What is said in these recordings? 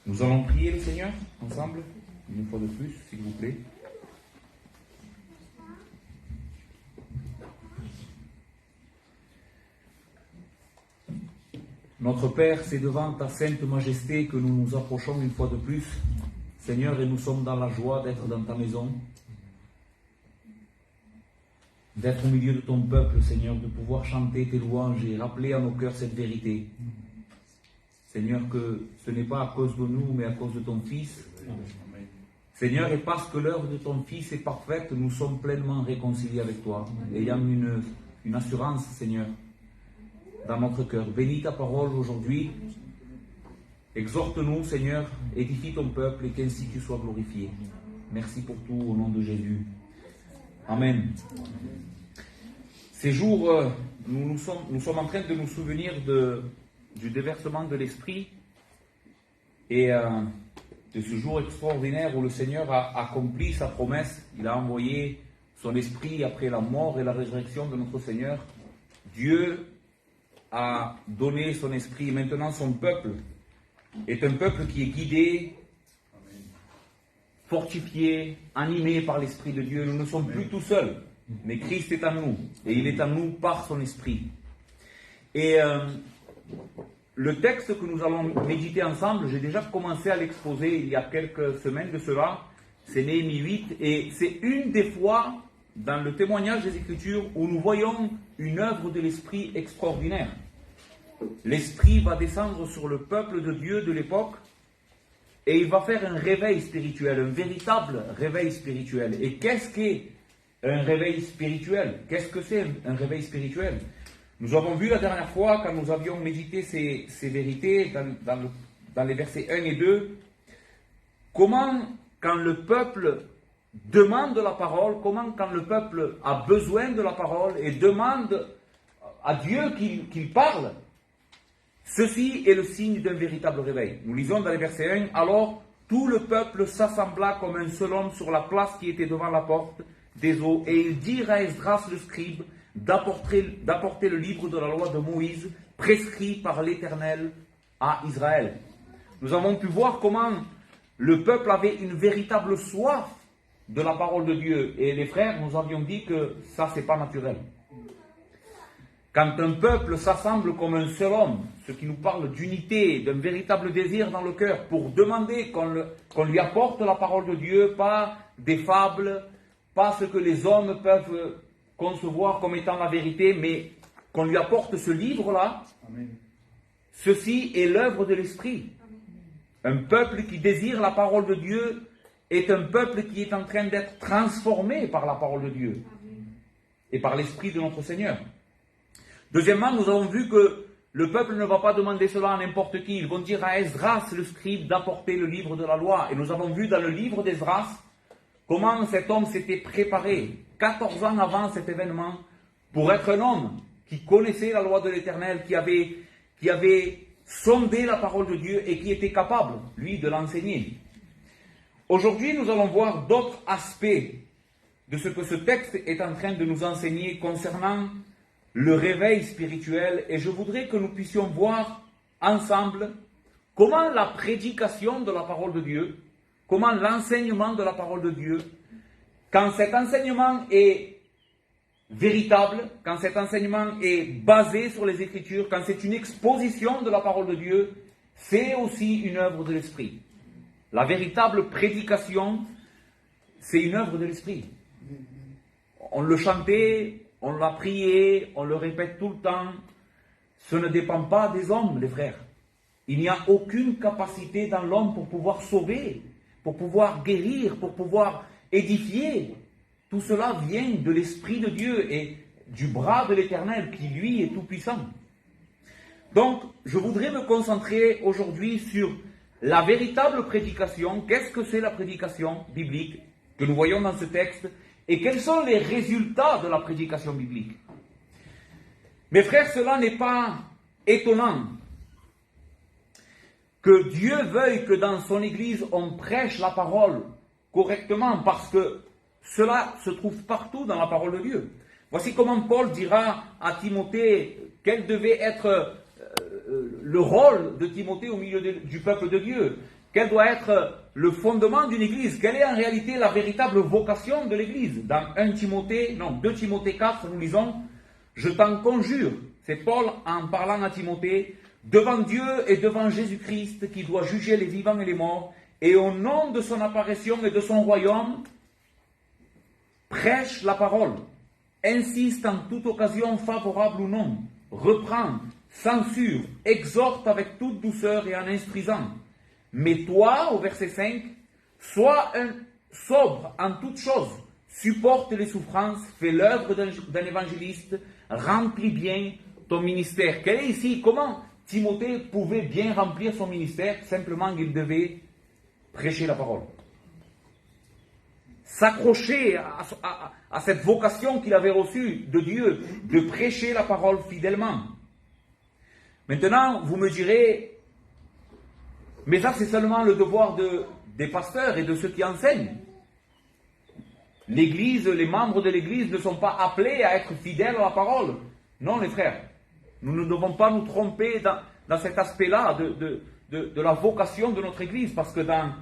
Nous allons prier le Seigneur ensemble, une fois de plus, s'il vous plaît. Notre Père, c'est devant ta sainte majesté que nous nous approchons une fois de plus, Seigneur, et nous sommes dans la joie d'être dans ta maison, d'être au milieu de ton peuple, Seigneur, de pouvoir chanter tes louanges et rappeler à nos cœurs cette vérité. Seigneur, que ce n'est pas à cause de nous, mais à cause de ton Fils. Seigneur, et parce que l'œuvre de ton Fils est parfaite, nous sommes pleinement réconciliés avec toi, ayant une assurance, Seigneur, dans notre cœur. Bénis ta parole aujourd'hui. Exhorte-nous, Seigneur, édifie ton peuple et qu'ainsi tu sois glorifié. Merci pour tout, au nom de Jésus. Amen. Ces jours, nous sommes en train de nous souvenir du déversement de l'Esprit et de ce jour extraordinaire où le Seigneur a accompli sa promesse. Il a envoyé son Esprit après la mort et la résurrection de notre Seigneur. Dieu a donné son Esprit. Maintenant, son peuple est un peuple qui est guidé, fortifié, animé par l'Esprit de Dieu. Nous ne sommes plus tout seuls, mais Christ est en nous, et il est en nous par son Esprit. Et le texte que nous allons méditer ensemble, j'ai déjà commencé à l'exposer il y a quelques semaines de cela, c'est Néhémie 8, et c'est une des fois dans le témoignage des Écritures où nous voyons une œuvre de l'Esprit extraordinaire. L'Esprit va descendre sur le peuple de Dieu de l'époque, et il va faire un réveil spirituel, un véritable réveil spirituel. Et qu'est-ce qu'est un réveil spirituel? Qu'est-ce que c'est un réveil spirituel? Nous avons vu la dernière fois, quand nous avions médité ces vérités, dans les versets 1 et 2, comment, quand le peuple demande la parole, comment, quand le peuple a besoin de la parole et demande à Dieu qu'il parle, ceci est le signe d'un véritable réveil. Nous lisons dans les versets 1, « Alors tout le peuple s'assembla comme un seul homme sur la place qui était devant la porte des eaux, et ils dirent à Esdras le scribe d'apporter le livre de la loi de Moïse, prescrit par l'Éternel à Israël. » Nous avons pu voir comment le peuple avait une véritable soif de la parole de Dieu. Et les frères, nous avions dit que ça, c'est pas naturel. Quand un peuple s'assemble comme un seul homme, ce qui nous parle d'unité, d'un véritable désir dans le cœur, pour demander qu'on lui apporte la parole de Dieu, pas des fables, pas ce que les hommes peuvent concevoir comme étant la vérité, mais qu'on lui apporte ce livre-là. Amen. Ceci est l'œuvre de l'Esprit. Un peuple qui désire la parole de Dieu est un peuple qui est en train d'être transformé par la parole de Dieu et par l'Esprit de notre Seigneur. Deuxièmement, nous avons vu que le peuple ne va pas demander cela à n'importe qui. Ils vont dire à Esdras, le scribe, d'apporter le livre de la loi. Et nous avons vu dans le livre d'Esdras comment cet homme s'était préparé 14 ans avant cet événement pour être un homme qui connaissait la loi de l'Éternel, qui avait sondé la parole de Dieu et qui était capable, lui, de l'enseigner. Aujourd'hui, nous allons voir d'autres aspects de ce que ce texte est en train de nous enseigner concernant le réveil spirituel, et je voudrais que nous puissions voir ensemble comment la prédication de la parole de Dieu, comment l'enseignement de la parole de Dieu, quand cet enseignement est véritable, quand cet enseignement est basé sur les Écritures, quand c'est une exposition de la parole de Dieu, c'est aussi une œuvre de l'Esprit. La véritable prédication, c'est une œuvre de l'Esprit. On le chantait, on l'a prié, on le répète tout le temps. Ce ne dépend pas des hommes, les frères. Il n'y a aucune capacité dans l'homme pour pouvoir sauver, pour pouvoir guérir, pour pouvoir édifier. Tout cela vient de l'Esprit de Dieu et du bras de l'Éternel qui, lui, est tout-puissant. Donc, je voudrais me concentrer aujourd'hui sur la véritable prédication. Qu'est-ce que c'est la prédication biblique que nous voyons dans ce texte? Et quels sont les résultats de la prédication biblique? Mes frères, cela n'est pas étonnant que Dieu veuille que dans son Église on prêche la parole correctement, parce que cela se trouve partout dans la parole de Dieu. Voici comment Paul dira à Timothée quel devait être le rôle de Timothée au milieu du peuple de Dieu. quel doit être le fondement d'une église, quelle est en réalité la véritable vocation de l'église. Dans 2 Timothée 4, nous lisons, « Je t'en conjure », c'est Paul en parlant à Timothée, « devant Dieu et devant Jésus-Christ qui doit juger les vivants et les morts, et au nom de son apparition et de son royaume, prêche la parole, insiste en toute occasion favorable ou non, reprend, censure, exhorte avec toute douceur et en instruisant. Mais toi, au verset 5, sois sobre en toutes choses, supporte les souffrances, fais l'œuvre d'un évangéliste, remplis bien ton ministère. Quel est ici, comment Timothée pouvait bien remplir son ministère? Simplement, il devait prêcher la parole. S'accrocher à cette vocation qu'il avait reçue de Dieu, de prêcher la parole fidèlement. Maintenant, vous me direz, mais ça c'est seulement le devoir des pasteurs et de ceux qui enseignent. L'Église, les membres de l'Église ne sont pas appelés à être fidèles à la parole. Non les frères, nous ne devons pas nous tromper dans cet aspect-là de la vocation de notre Église, parce que dans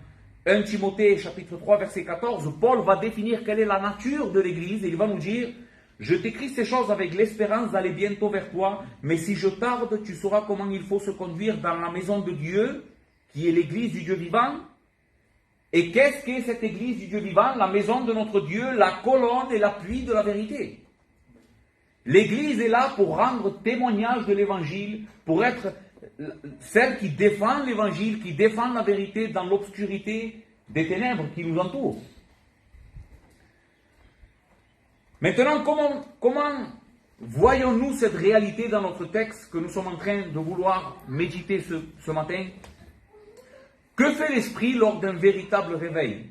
1 Timothée chapitre 3 verset 14, Paul va définir quelle est la nature de l'Église et il va nous dire « Je t'écris ces choses avec l'espérance d'aller bientôt vers toi, mais si je tarde, tu sauras comment il faut se conduire dans la maison de Dieu, qui est l'Église du Dieu vivant. » Et qu'est-ce qu'est cette Église du Dieu vivant? La maison de notre Dieu, la colonne et l'appui de la vérité. L'Église est là pour rendre témoignage de l'Évangile, pour être celle qui défend l'Évangile, qui défend la vérité dans l'obscurité des ténèbres qui nous entourent. Maintenant, comment voyons-nous cette réalité dans notre texte que nous sommes en train de vouloir méditer ce matin? Que fait l'Esprit lors d'un véritable réveil?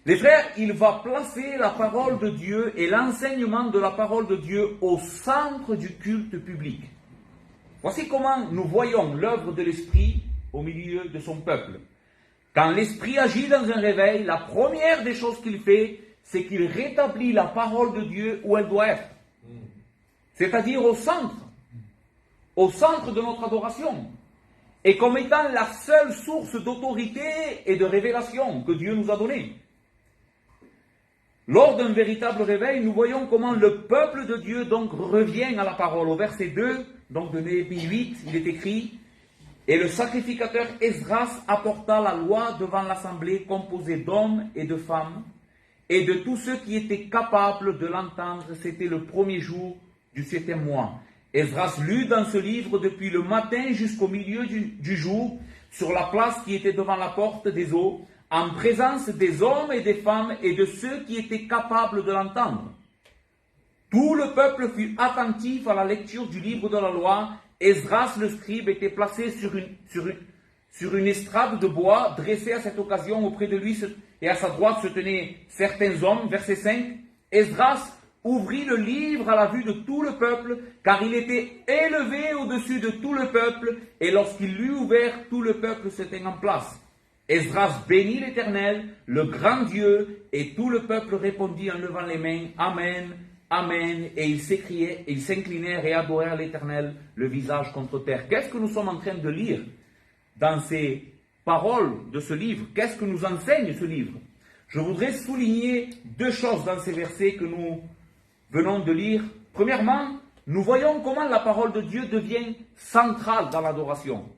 Les frères, il va placer la parole de Dieu et l'enseignement de la parole de Dieu au centre du culte public. Voici comment nous voyons l'œuvre de l'Esprit au milieu de son peuple. Quand l'Esprit agit dans un réveil, la première des choses qu'il fait, c'est qu'il rétablit la parole de Dieu où elle doit être. C'est-à-dire au centre de notre adoration. Et comme étant la seule source d'autorité et de révélation que Dieu nous a donnée. Lors d'un véritable réveil, nous voyons comment le peuple de Dieu donc revient à la parole. Au verset 2, donc de Néhémie 8, il est écrit « Et le sacrificateur Esdras apporta la loi devant l'assemblée composée d'hommes et de femmes, et de tous ceux qui étaient capables de l'entendre. C'était le premier jour du 7e mois. Esdras lut dans ce livre depuis le matin jusqu'au milieu du jour, sur la place qui était devant la porte des eaux, en présence des hommes et des femmes et de ceux qui étaient capables de l'entendre. Tout le peuple fut attentif à la lecture du livre de la loi. Esdras le scribe était placé sur une estrade de bois dressée à cette occasion. Auprès de lui et à sa droite se tenaient certains hommes. Verset 5, Esdras ouvrit le livre à la vue de tout le peuple, car il était élevé au-dessus de tout le peuple, et lorsqu'il l'eut ouvert, tout le peuple se tint en place. Esdras bénit l'Éternel, le grand Dieu, et tout le peuple répondit en levant les mains, Amen, Amen, et ils s'inclinèrent et adorèrent l'Éternel, le visage contre terre. Qu'est-ce que nous sommes en train de lire dans ces paroles de ce livre? Qu'est-ce que nous enseigne ce livre? Je voudrais souligner deux choses dans ces versets que nous venons de lire. Premièrement, nous voyons comment la parole de Dieu devient centrale dans l'adoration.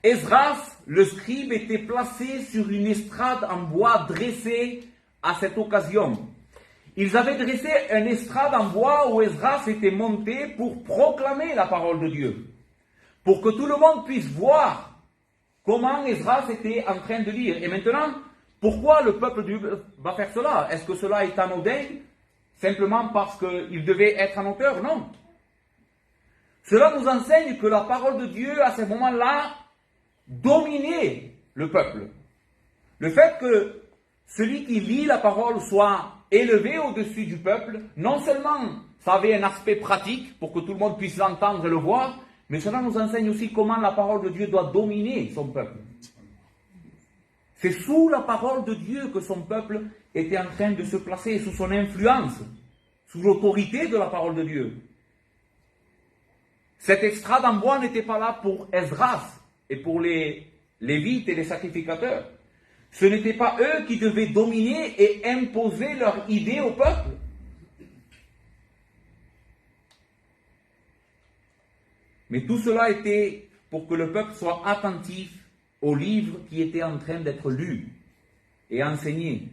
Esdras, le scribe, était placé sur une estrade en bois dressée à cette occasion. Ils avaient dressé une estrade en bois où Esdras était monté pour proclamer la parole de Dieu, pour que tout le monde puisse voir comment Esdras était en train de lire. Et maintenant, pourquoi le peuple de Dieu va faire cela? Est-ce que cela est anodin, simplement parce qu'il devait être un auteur? Non. Cela nous enseigne que la parole de Dieu, à ce moment-là, dominait le peuple. Le fait que celui qui lit la parole soit élevé au-dessus du peuple, non seulement ça avait un aspect pratique pour que tout le monde puisse l'entendre et le voir, mais cela nous enseigne aussi comment la parole de Dieu doit dominer son peuple. C'est sous la parole de Dieu que son peuple était en train de se placer, sous son influence, sous l'autorité de la parole de Dieu. Cette estrade en bois n'était pas là pour Esdras et pour les Lévites et les sacrificateurs. Ce n'était pas eux qui devaient dominer et imposer leur idée au peuple. Mais tout cela était pour que le peuple soit attentif au livre qui était en train d'être lu et enseigné,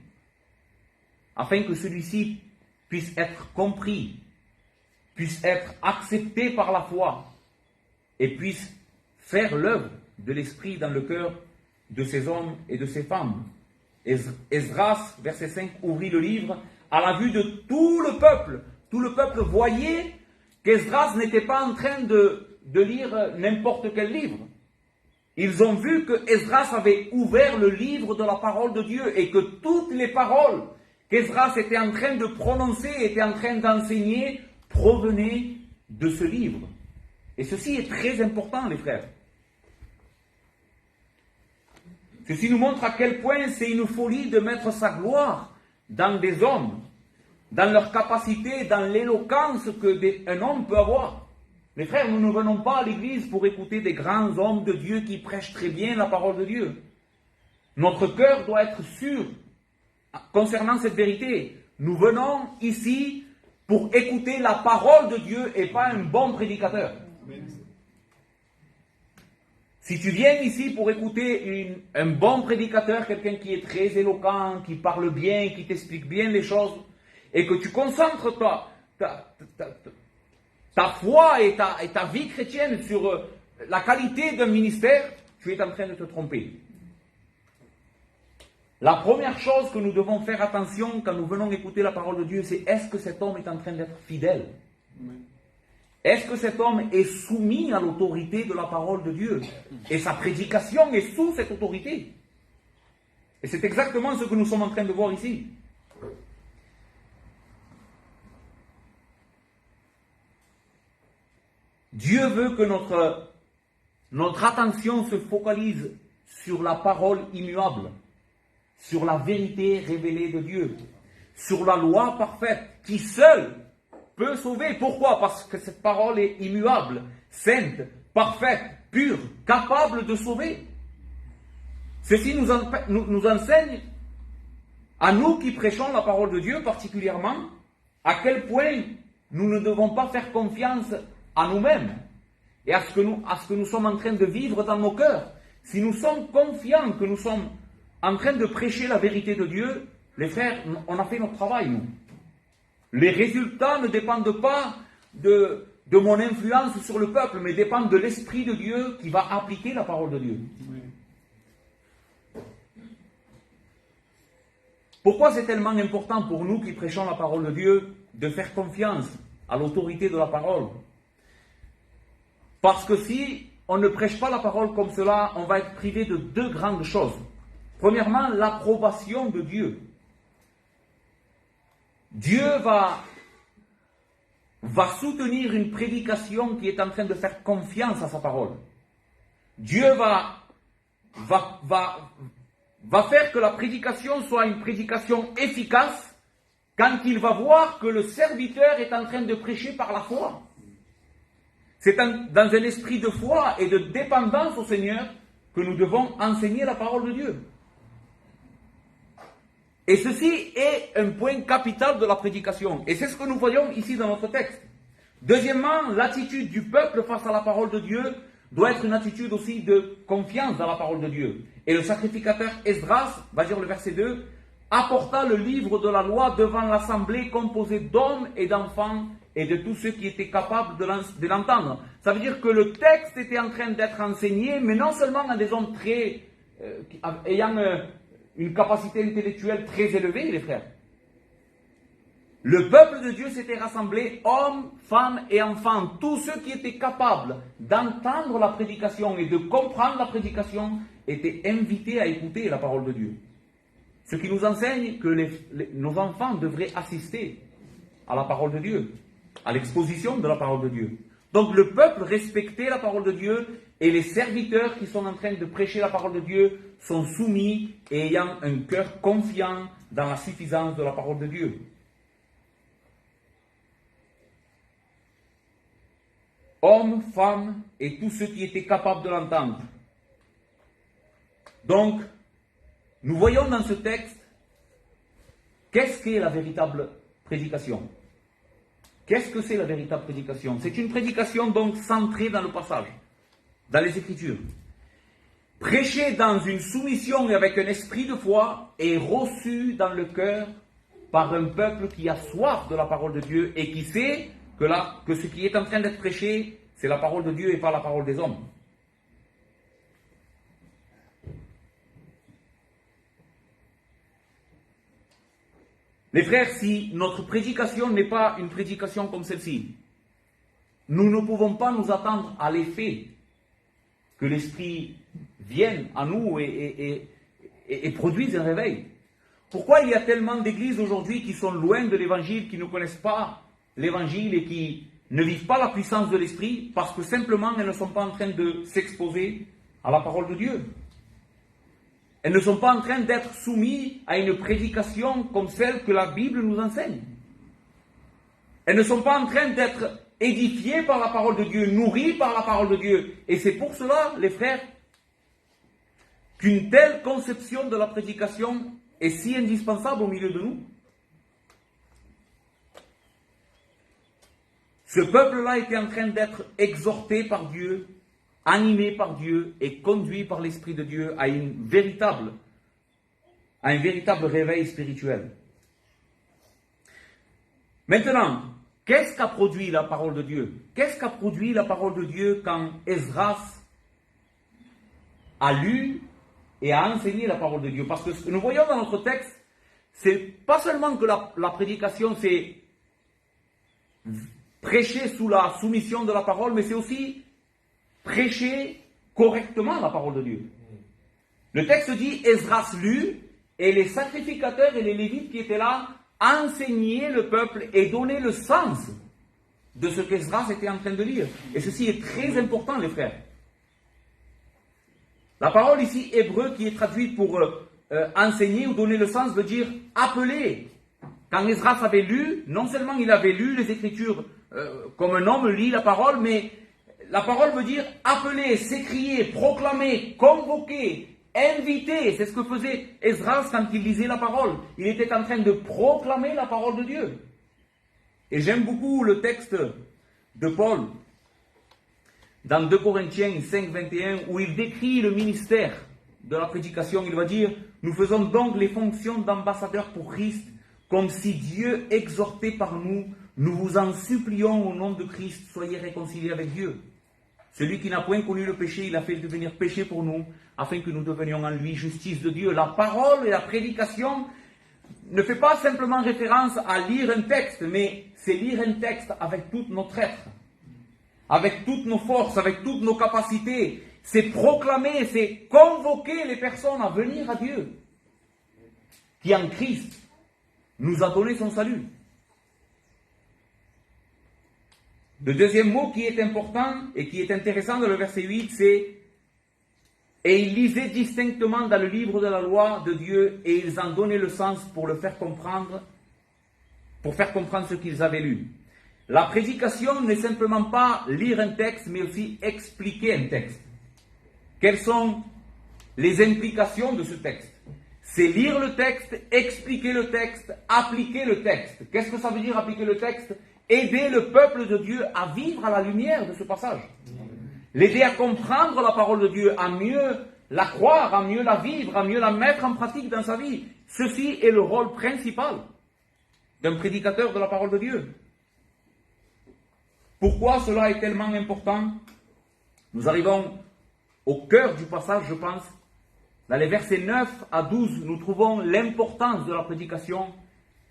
afin que celui-ci puisse être compris, puisse être accepté par la foi et puisse faire l'œuvre de l'Esprit dans le cœur de ces hommes et de ces femmes. Esdras, verset 5, ouvrit le livre à la vue de tout le peuple. Tout le peuple voyait qu'Esdras n'était pas en train de lire n'importe quel livre. Ils ont vu que Esdras avait ouvert le livre de la parole de Dieu et que toutes les paroles qu'Esdras était en train de prononcer, était en train d'enseigner, provenaient de ce livre. Et ceci est très important, les frères. Ceci nous montre à quel point c'est une folie de mettre sa gloire dans des hommes, dans leur capacité, dans l'éloquence qu'un homme peut avoir. Mes frères, nous ne venons pas à l'église pour écouter des grands hommes de Dieu qui prêchent très bien la parole de Dieu. Notre cœur doit être sûr concernant cette vérité. Nous venons ici pour écouter la parole de Dieu et pas un bon prédicateur. Si tu viens ici pour écouter un bon prédicateur, quelqu'un qui est très éloquent, qui parle bien, qui t'explique bien les choses, et que tu concentres ta foi et ta vie chrétienne sur la qualité d'un ministère, tu es en train de te tromper. La première chose que nous devons faire attention quand nous venons écouter la parole de Dieu, c'est est-ce que cet homme est en train d'être fidèle? Est-ce que cet homme est soumis à l'autorité de la parole de Dieu? Et sa prédication est sous cette autorité. Et c'est exactement ce que nous sommes en train de voir ici. Dieu veut que notre attention se focalise sur la parole immuable, sur la vérité révélée de Dieu, sur la loi parfaite qui seule peut sauver. Pourquoi? Parce que cette parole est immuable, sainte, parfaite, pure, capable de sauver. Ceci nous enseigne, à nous qui prêchons la parole de Dieu particulièrement, à quel point nous ne devons pas faire confiance à nous-mêmes et à ce que nous sommes en train de vivre dans nos cœurs. Si nous sommes confiants que nous sommes en train de prêcher la vérité de Dieu, les frères, on a fait notre travail, nous. Les résultats ne dépendent pas de mon influence sur le peuple, mais dépendent de l'Esprit de Dieu qui va appliquer la parole de Dieu. Oui. Pourquoi c'est tellement important pour nous qui prêchons la parole de Dieu de faire confiance à l'autorité de la parole? Parce que si on ne prêche pas la parole comme cela, on va être privé de deux grandes choses. Premièrement, l'approbation de Dieu. Dieu va soutenir une prédication qui est en train de faire confiance à sa parole. Dieu va faire que la prédication soit une prédication efficace quand il va voir que le serviteur est en train de prêcher par la foi. C'est dans un esprit de foi et de dépendance au Seigneur que nous devons enseigner la parole de Dieu. Et ceci est un point capital de la prédication. Et c'est ce que nous voyons ici dans notre texte. Deuxièmement, l'attitude du peuple face à la parole de Dieu doit être une attitude aussi de confiance dans la parole de Dieu. Et le sacrificateur Esdras, va dire le verset 2, apporta le livre de la loi devant l'assemblée composée d'hommes et d'enfants et de tous ceux qui étaient capables de l'entendre. Ça veut dire que le texte était en train d'être enseigné, mais non seulement à des hommes ayant une capacité intellectuelle très élevée, les frères. Le peuple de Dieu s'était rassemblé, hommes, femmes et enfants, tous ceux qui étaient capables d'entendre la prédication et de comprendre la prédication étaient invités à écouter la parole de Dieu. Ce qui nous enseigne que nos enfants devraient assister à la parole de Dieu, à l'exposition de la parole de Dieu. Donc le peuple respectait la parole de Dieu et les serviteurs qui sont en train de prêcher la parole de Dieu sont soumis et ayant un cœur confiant dans la suffisance de la parole de Dieu. Hommes, femmes et tous ceux qui étaient capables de l'entendre. Donc, nous voyons dans ce texte, qu'est-ce qu'est la véritable prédication? Qu'est-ce que c'est la véritable prédication? C'est une prédication donc centrée dans le passage, dans les Écritures. Prêchée dans une soumission et avec un esprit de foi et reçue dans le cœur par un peuple qui a soif de la parole de Dieu et qui sait que ce qui est en train d'être prêché, c'est la parole de Dieu et pas la parole des hommes. Les frères, si notre prédication n'est pas une prédication comme celle-ci, nous ne pouvons pas nous attendre à l'effet que l'Esprit vienne à nous et produise un réveil. Pourquoi il y a tellement d'églises aujourd'hui qui sont loin de l'Évangile, qui ne connaissent pas l'Évangile et qui ne vivent pas la puissance de l'Esprit? Parce que simplement elles ne sont pas en train de s'exposer à la parole de Dieu. Elles ne sont pas en train d'être soumises à une prédication comme celle que la Bible nous enseigne. Elles ne sont pas en train d'être édifiées par la parole de Dieu, nourries par la parole de Dieu. Et c'est pour cela, les frères, qu'une telle conception de la prédication est si indispensable au milieu de nous. Ce peuple-là était en train d'être exhorté par Dieu, animé par Dieu et conduit par l'Esprit de Dieu à un véritable réveil spirituel. Maintenant, qu'est-ce qu'a produit la parole de Dieu? Qu'est-ce qu'a produit la parole de Dieu quand Esdras a lu et a enseigné la parole de Dieu? Parce que ce que nous voyons dans notre texte, c'est pas seulement que la prédication c'est prêcher sous la soumission de la parole, mais c'est aussi prêcher correctement la parole de Dieu. Le texte dit, Esdras lut, et les sacrificateurs et les lévites qui étaient là enseignaient le peuple et donnaient le sens de ce qu'Esdras était en train de lire. Et ceci est très important, les frères. La parole ici, hébreu, qui est traduite pour enseigner ou donner le sens, veut dire appeler. Quand Esdras avait lu, non seulement il avait lu les Écritures comme un homme lit la parole, mais la parole veut dire appeler, s'écrier, proclamer, convoquer, inviter. C'est ce que faisait Esdras quand il lisait la parole. Il était en train de proclamer la parole de Dieu. Et j'aime beaucoup le texte de Paul dans 2 Corinthiens 5, 21, où il décrit le ministère de la prédication. Il va dire, nous faisons donc les fonctions d'ambassadeurs pour Christ, comme si Dieu exhortait par nous. Nous vous en supplions au nom de Christ, soyez réconciliés avec Dieu. Celui qui n'a point connu le péché, il a fait devenir péché pour nous, afin que nous devenions en lui justice de Dieu. La parole et la prédication ne fait pas simplement référence à lire un texte, mais c'est lire un texte avec tout notre être, avec toutes nos forces, avec toutes nos capacités. C'est proclamer, c'est convoquer les personnes à venir à Dieu, qui en Christ nous a donné son salut. Le deuxième mot qui est important et qui est intéressant dans le verset 8, c'est « Et ils lisaient distinctement dans le livre de la loi de Dieu et ils en donnaient le sens pour faire comprendre ce qu'ils avaient lu. » La prédication n'est simplement pas lire un texte, mais aussi expliquer un texte. Quelles sont les implications de ce texte? C'est lire le texte, expliquer le texte, appliquer le texte. Qu'est-ce que ça veut dire appliquer le texte? Aider le peuple de Dieu à vivre à la lumière de ce passage. L'aider à comprendre la parole de Dieu, à mieux la croire, à mieux la vivre, à mieux la mettre en pratique dans sa vie. Ceci est le rôle principal d'un prédicateur de la parole de Dieu. Pourquoi cela est tellement important? Nous arrivons au cœur du passage, je pense. Dans les versets 9 à 12, nous trouvons l'importance de la prédication,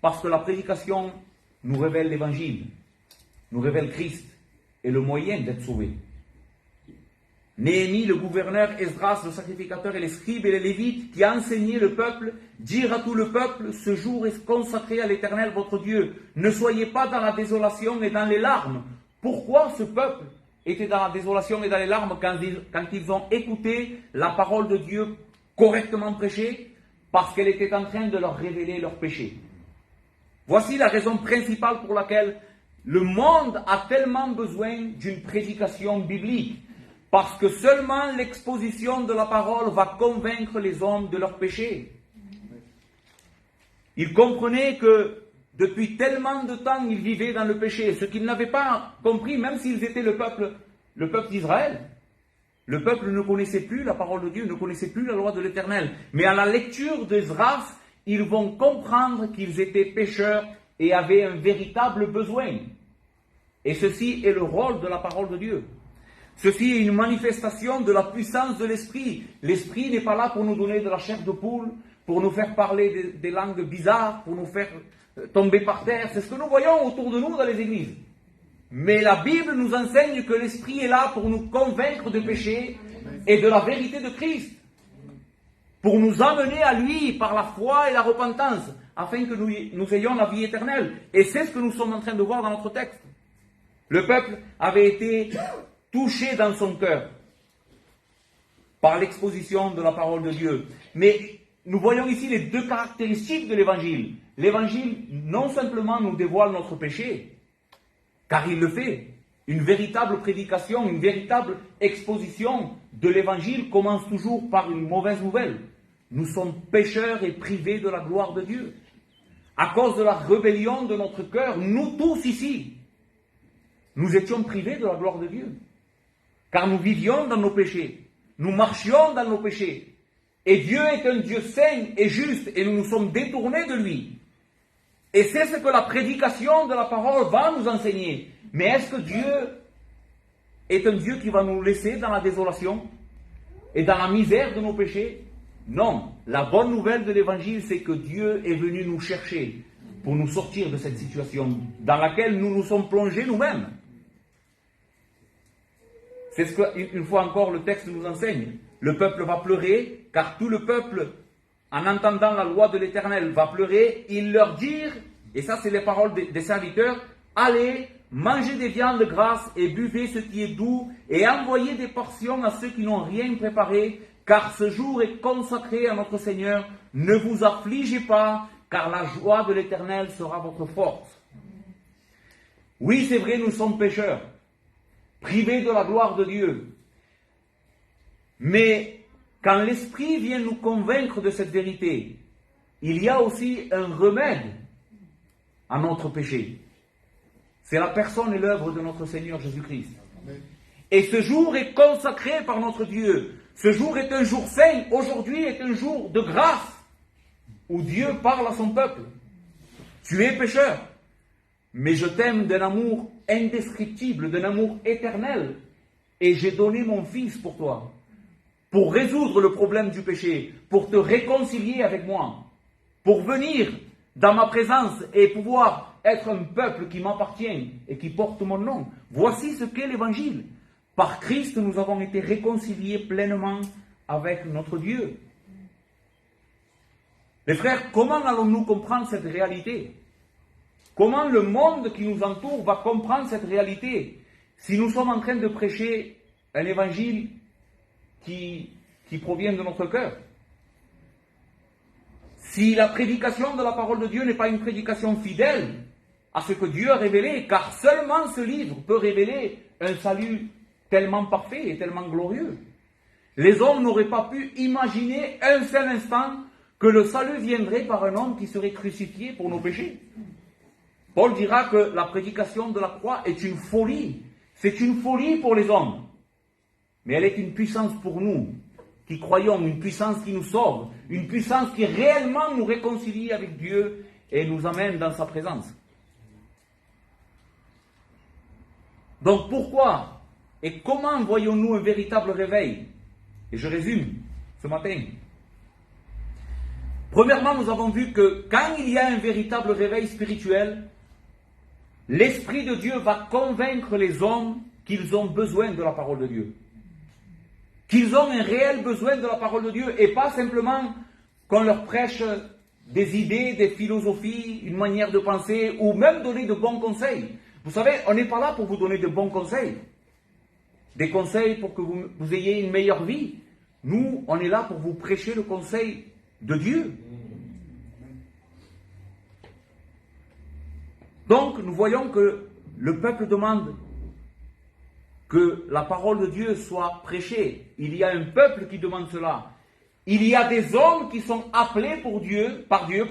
parce que la prédication nous révèle l'Évangile, nous révèle Christ et le moyen d'être sauvé. Néhémie, le gouverneur, Esdras, le sacrificateur et les scribes et les lévites qui enseignaient le peuple, dirent à tout le peuple, ce jour est consacré à l'Éternel votre Dieu. Ne soyez pas dans la désolation et dans les larmes. Pourquoi ce peuple était dans la désolation et dans les larmes quand ils ont écouté la parole de Dieu correctement prêchée? Parce qu'elle était en train de leur révéler leurs péchés. Voici la raison principale pour laquelle le monde a tellement besoin d'une prédication biblique. parce que seulement l'exposition de la parole va convaincre les hommes de leurs péchés. Ils comprenaient que depuis tellement de temps, ils vivaient dans le péché, ce qu'ils n'avaient pas compris, même s'ils étaient le peuple d'Israël. Le peuple ne connaissait plus la parole de Dieu, ne connaissait plus la loi de l'Éternel. Mais à la lecture d'Esdras, ils vont comprendre qu'ils étaient pécheurs et avaient un véritable besoin. Et ceci est le rôle de la parole de Dieu. Ceci est une manifestation de la puissance de l'Esprit. L'Esprit n'est pas là pour nous donner de la chair de poule, pour nous faire parler des langues bizarres, pour nous faire tomber par terre. C'est ce que nous voyons autour de nous dans les églises. Mais la Bible nous enseigne que l'Esprit est là pour nous convaincre de péché et de la vérité de Christ. Pour nous amener à lui par la foi et la repentance, afin que nous ayons la vie éternelle. Et c'est ce que nous sommes en train de voir dans notre texte. Le peuple avait été touché dans son cœur par l'exposition de la parole de Dieu. Mais nous voyons ici les deux caractéristiques de l'Évangile. L'Évangile non simplement nous dévoile notre péché, car il le fait. Une véritable prédication, une véritable exposition de l'Évangile commence toujours par une mauvaise nouvelle. Nous sommes pécheurs et privés de la gloire de Dieu. À cause de la rébellion de notre cœur, nous tous ici, nous étions privés de la gloire de Dieu. Car nous vivions dans nos péchés, nous marchions dans nos péchés. Et Dieu est un Dieu saint et juste, et nous nous sommes détournés de lui. Et c'est ce que la prédication de la parole va nous enseigner. Mais est-ce que Dieu est un Dieu qui va nous laisser dans la désolation et dans la misère de nos péchés? Non. La bonne nouvelle de l'Évangile, c'est que Dieu est venu nous chercher pour nous sortir de cette situation dans laquelle nous nous sommes plongés nous-mêmes. C'est ce qu'une fois encore le texte nous enseigne. Le peuple va pleurer, car tout le peuple, en entendant la loi de l'Éternel, va pleurer. Ils leur dirent, et ça c'est les paroles des serviteurs, allez, mangez des viandes grasses et buvez ce qui est doux, et envoyez des portions à ceux qui n'ont rien préparé, car ce jour est consacré à notre Seigneur. Ne vous affligez pas, car la joie de l'Éternel sera votre force. Oui, c'est vrai, nous sommes pécheurs, privés de la gloire de Dieu. Mais quand l'Esprit vient nous convaincre de cette vérité, il y a aussi un remède à notre péché. C'est la personne et l'œuvre de notre Seigneur Jésus-Christ. Et ce jour est consacré par notre Dieu. Ce jour est un jour saint. Aujourd'hui est un jour de grâce où Dieu parle à son peuple. Tu es pécheur, mais je t'aime d'un amour indescriptible, d'un amour éternel. Et j'ai donné mon Fils pour toi, pour résoudre le problème du péché, pour te réconcilier avec moi, pour venir dans ma présence et pouvoir être un peuple qui m'appartient et qui porte mon nom. Voici ce qu'est l'Évangile. Par Christ, nous avons été réconciliés pleinement avec notre Dieu. Les frères, comment allons-nous comprendre cette réalité? Comment le monde qui nous entoure va comprendre cette réalité si nous sommes en train de prêcher un évangile qui provient de notre cœur? Si la prédication de la parole de Dieu n'est pas une prédication fidèle à ce que Dieu a révélé, car seulement ce livre peut révéler un salut tellement parfait et tellement glorieux. Les hommes n'auraient pas pu imaginer un seul instant que le salut viendrait par un homme qui serait crucifié pour nos péchés. Paul dira que la prédication de la croix est une folie. C'est une folie pour les hommes. Mais elle est une puissance pour nous, qui croyons, une puissance qui nous sauve, une puissance qui réellement nous réconcilie avec Dieu et nous amène dans sa présence. Donc pourquoi et comment voyons-nous un véritable réveil? Et je résume ce matin. Premièrement, nous avons vu que quand il y a un véritable réveil spirituel, l'Esprit de Dieu va convaincre les hommes qu'ils ont besoin de la parole de Dieu. Qu'ils ont un réel besoin de la parole de Dieu et pas simplement qu'on leur prêche des idées, des philosophies, une manière de penser ou même donner de bons conseils. Vous savez, on n'est pas là pour vous donner de bons conseils. Des conseils pour que vous ayez une meilleure vie. Nous, on est là pour vous prêcher le conseil de Dieu. Donc, nous voyons que le peuple demande que la parole de Dieu soit prêchée. Il y a un peuple qui demande cela. Il y a des hommes qui sont appelés par Dieu,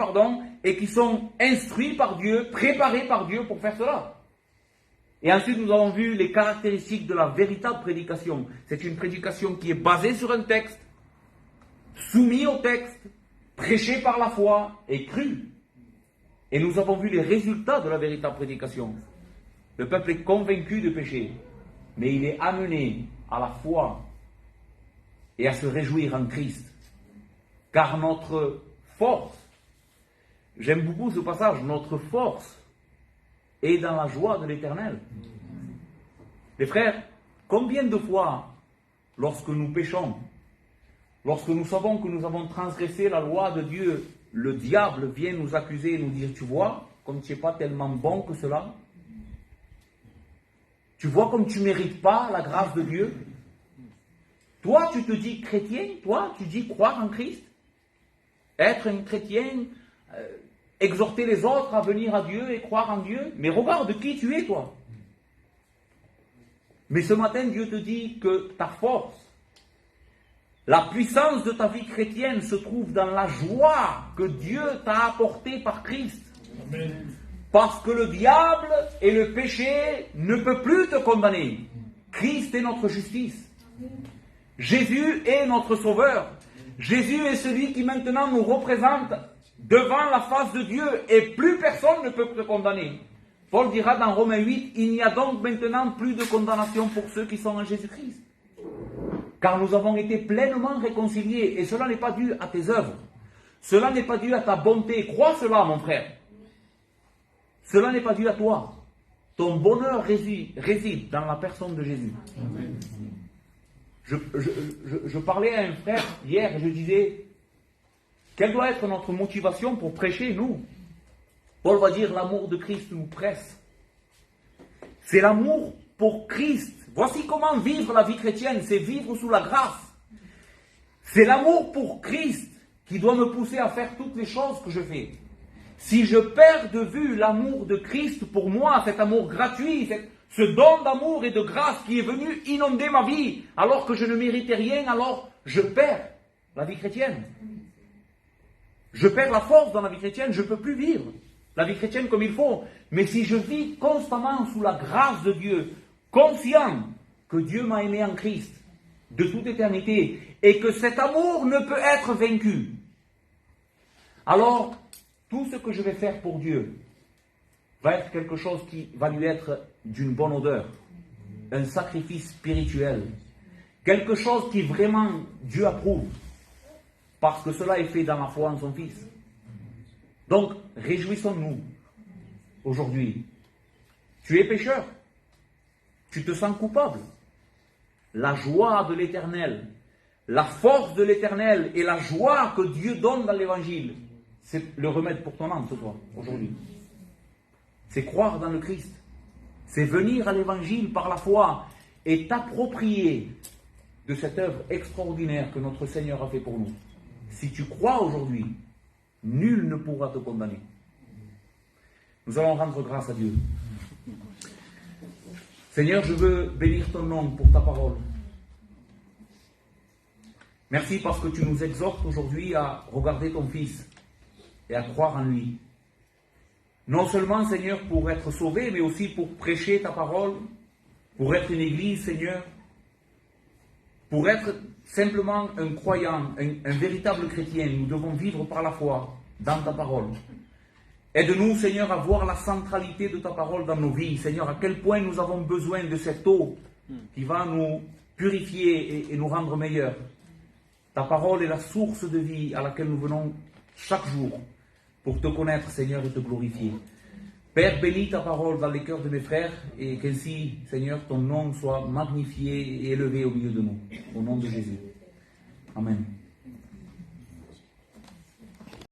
et qui sont instruits par Dieu, préparés par Dieu pour faire cela. Et ensuite, nous avons vu les caractéristiques de la véritable prédication. C'est une prédication qui est basée sur un texte, soumis au texte, prêché par la foi et cru. Et nous avons vu les résultats de la véritable prédication. Le peuple est convaincu de péché, mais il est amené à la foi et à se réjouir en Christ. Car notre force, j'aime beaucoup ce passage, notre force est dans la joie de l'Éternel. Les frères, combien de fois, lorsque nous péchons, lorsque nous savons que nous avons transgressé la loi de Dieu, le diable vient nous accuser et nous dire, tu vois, comme tu n'es pas tellement bon que cela, tu vois comme tu ne mérites pas la grâce de Dieu. Toi, tu te dis chrétien, toi, tu dis croire en Christ, être un chrétien, exhorter les autres à venir à Dieu et croire en Dieu. Mais regarde qui tu es, toi. Mais ce matin, Dieu te dit que ta force, la puissance de ta vie chrétienne se trouve dans la joie que Dieu t'a apportée par Christ. Amen. Parce que le diable et le péché ne peuvent plus te condamner. Christ est notre justice. Jésus est notre sauveur. Jésus est celui qui maintenant nous représente devant la face de Dieu et plus personne ne peut te condamner. Paul dira dans Romains 8, il n'y a donc maintenant plus de condamnation pour ceux qui sont en Jésus-Christ. Car nous avons été pleinement réconciliés et cela n'est pas dû à tes œuvres. Cela n'est pas dû à ta bonté. Crois cela, mon frère. Cela n'est pas dû à toi. Ton bonheur réside dans la personne de Jésus. Amen. Je parlais à un frère hier et je disais, quelle doit être notre motivation pour prêcher, nous? Paul va dire, l'amour de Christ nous presse. C'est l'amour pour Christ. Voici comment vivre la vie chrétienne, c'est vivre sous la grâce. C'est l'amour pour Christ qui doit me pousser à faire toutes les choses que je fais. Si je perds de vue l'amour de Christ pour moi, cet amour gratuit, ce don d'amour et de grâce qui est venu inonder ma vie, alors que je ne méritais rien, alors je perds la vie chrétienne. Je perds la force dans la vie chrétienne, je ne peux plus vivre la vie chrétienne comme il faut. Mais si je vis constamment sous la grâce de Dieu, conscient que Dieu m'a aimé en Christ de toute éternité et que cet amour ne peut être vaincu, alors tout ce que je vais faire pour Dieu va être quelque chose qui va lui être d'une bonne odeur, un sacrifice spirituel, quelque chose qui vraiment Dieu approuve, parce que cela est fait dans la foi en son Fils. Donc, réjouissons-nous aujourd'hui. Tu es pécheur, tu te sens coupable. La joie de l'Éternel, la force de l'Éternel et la joie que Dieu donne dans l'Évangile, c'est le remède pour ton âme ce soir, aujourd'hui. C'est croire dans le Christ. C'est venir à l'Évangile par la foi et t'approprier de cette œuvre extraordinaire que notre Seigneur a fait pour nous. Si tu crois aujourd'hui, nul ne pourra te condamner. Nous allons rendre grâce à Dieu. Seigneur, je veux bénir ton nom pour ta parole. Merci parce que tu nous exhortes aujourd'hui à regarder ton Fils et à croire en lui. Non seulement, Seigneur, pour être sauvé, mais aussi pour prêcher ta parole, pour être une église, Seigneur, pour être simplement un croyant, un véritable chrétien. Nous devons vivre par la foi dans ta parole. Aide-nous, Seigneur, à voir la centralité de ta parole dans nos vies. Seigneur, à quel point nous avons besoin de cette eau qui va nous purifier et nous rendre meilleurs. Ta parole est la source de vie à laquelle nous venons chaque jour pour te connaître, Seigneur, et te glorifier. Père, bénis ta parole dans les cœurs de mes frères et qu'ainsi, Seigneur, ton nom soit magnifié et élevé au milieu de nous. Au nom de Jésus. Amen.